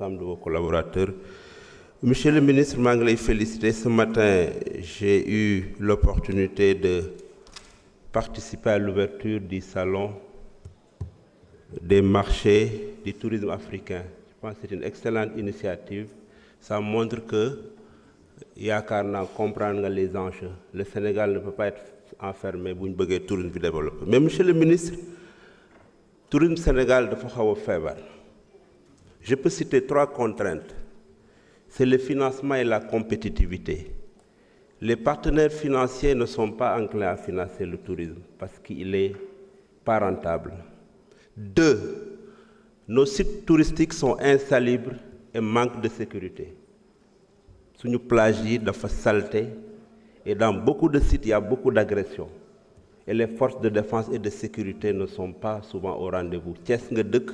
l'ensemble de vos collaborateurs. Monsieur le ministre, maa ngi lay féliciter. Ce matin, j'ai eu l'opportunité de participer à l'ouverture du salon des marchés du tourisme africain. Je pense que c'est une excellente initiative. Ça montre que yaakaar naa comprendre nga les enjeux. Le Sénégal ne peut pas être enfermé bu ñu bëggee tourisme bi développer. Mais monsieur le ministre, tourisme Sénégal dafa xaw a feebar. Je peux citer 3 contraintes. C'est le financement et la compétitivité. Les partenaires financiers ne sont pas enclins à financer le tourisme parce qu'il n'est pas rentable. 2, nos sites touristiques sont insalubres et manquent de sécurité. Suñu plage yi dafa salté et dans beaucoup de sites il y a beaucoup d'agressions. Et les forces de défense et de sécurité ne sont pas souvent au rendez-vous. Thiès nga dëkk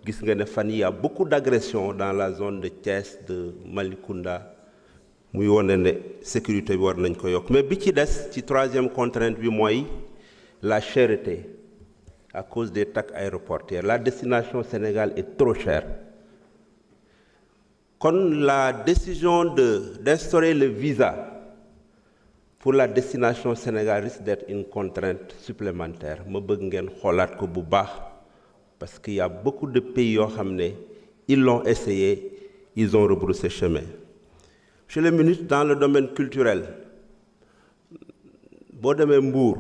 gis nga ne fan yi il y a beaucoup d'agressions dans la zone de Thiès, de Malicounda. Muy wone ne sécurité bi war nañ ko yokk. Mais bi ci des ci 3e contrainte bi mooy la cherté à cause des taxes aéroportuaires. La destination Sénégal est trop chère. Kon la décision d'instaurer le visa pour la destination Sénégal risque d'être une contrainte supplémentaire. Ma bëgg ngeen xoolaat ko bu baax parce qu'il y a beaucoup de pays yoo xam ne ils l'ont essayé, ils ont rebroussé chemin. Monsieur le ministre, dans le domaine culturel, boo demee Mbour,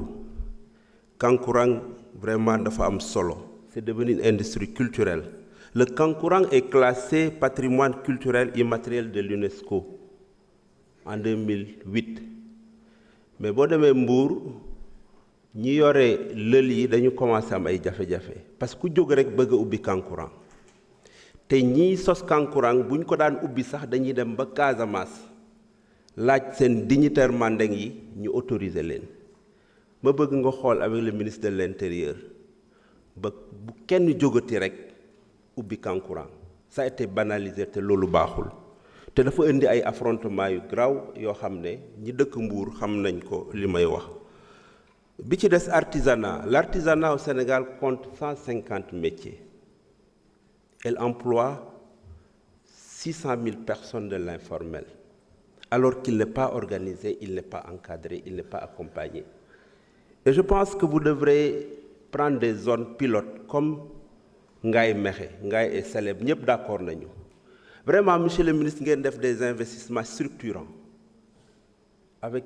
kankurang vraiment dafa am solo. C'est devenu une industrie culturelle. Le kankurang est classé patrimoine culturel immatériel de l'UNESCO en 2008. Mais boo demee Mbour ñi yore lël yi dañu commencé am ay jafe-jafe parce que ku jóg rek bëgg a ubbi kankurang te ñiy sos kankurang buñ ko daan ubbi sax dañuy dem ba Casamance laaj seen dignitaire mandeng yi ñu autoriser leen. Ma bëgg nga xool avec le ministre de l'Intérieur ba bu kenn jógati rek ubbi kankurang. Ça a été banalisé te loolu baaxul te dafa indi ay affrontement yu graw yoo xam ne ñi dëkk Mbour xam nañ ko li may wax. Bi ci des artisanat. L'artisanat au Sénégal compte 150 métiers. Elle emploie 600 000 personnes de l'informel. Alors qu'il n'est pas organisé, il n'est pas encadré, il n'est pas accompagné. Et je pense que vous devrez prendre des zones pilotes comme Ngaye Mékhé, Ngaye et Célèbre, ñëpp d'accord nañu. Vraiment, monsieur le ministre, ngeen def des investissements structurants avec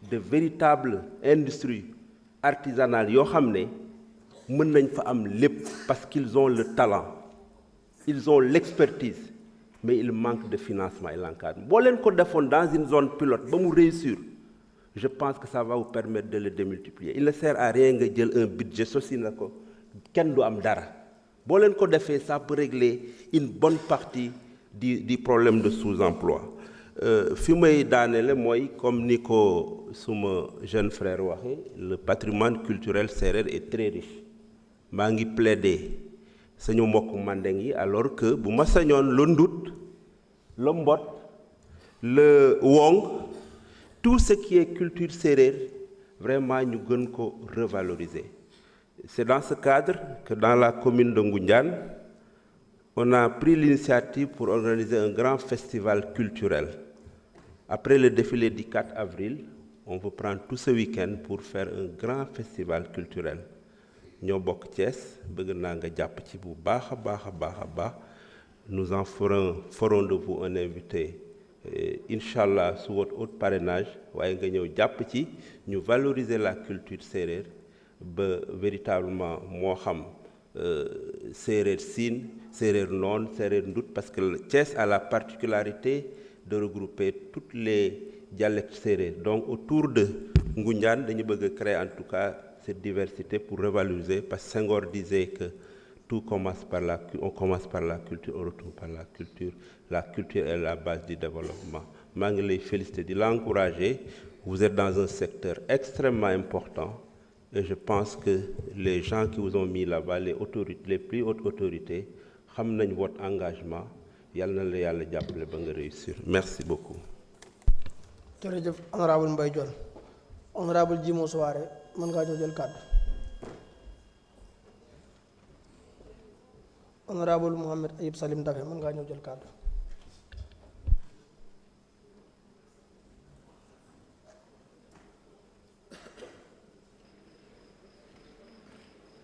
de véritables industries artisanales yoo xam ne mën nañ fa am lépp parce qu'ils ont le talent, ils ont l'expertise, mais il manque de financement et l'encadrement. Boo leen ko defoon dans une zone pilote ba mu réussir, je pense que ça va vous permettre de le démultiplier. Il ne sert à rien nga jël un budget sosi na ko kenn du am dara. Boo leen ko defee, ça peut régler une bonne partie du problème de sous-emploi. Fi may daanele mooy comme ni ko suma jeune frère waxee, le patrimoine culturel sérère est très riche. Maa ngi plaider sañu mbokk mandeng yi alors que bu ma sañoon le ndut, le mbot, le wong, tout ce qui est culture sérère, vraiment ñu gën ko revaloriser. C'est dans ce cadre que dans la commune de Ngoundiane, on a pris l'initiative pour organiser un grand festival culturel. Après le défilé du 4 avril, on veut prendre tout ce week-end pour faire un grand festival culturel. Ñoo bokk Thiès, bëgg naa nga jàpp ci bu baax a baax. Nous en ferons de vous un invité, Inch'Allah, sous votre haut parrainage, waaye nga ñëw jàpp ci ñu valoriser la culture sérère ba véritablement moo xam séeréer siin, séeréer noon, séeréer ndut, parce que Thiès a la particularité de regrouper toutes les dialectes séeréer. Donc autour de Ngoundiane dañu bëgg a créer en tout cas cette diversité pour revaloriser, parce que Senghor disait que on commence par la culture, on retourne par la culture. La culture est la base du développement. Maa ngi lay féliciter, di l'encourager. Vous êtes dans un secteur extrêmement important et je pense que les gens qui vous ont mis là-bas, les autorités, les plus hautes autorités, xam nañ votre engagement. Yàlla na la yàlla jàppale ba nga réussir. Merci beaucoup. Jërëjëf honorable Mbaye Dione. Honorable Djimo Souaré, mën ngaa jël kàddu. honorable Mohamed Ayib Salim Daffé mën ngaa ñëw jël kàddu.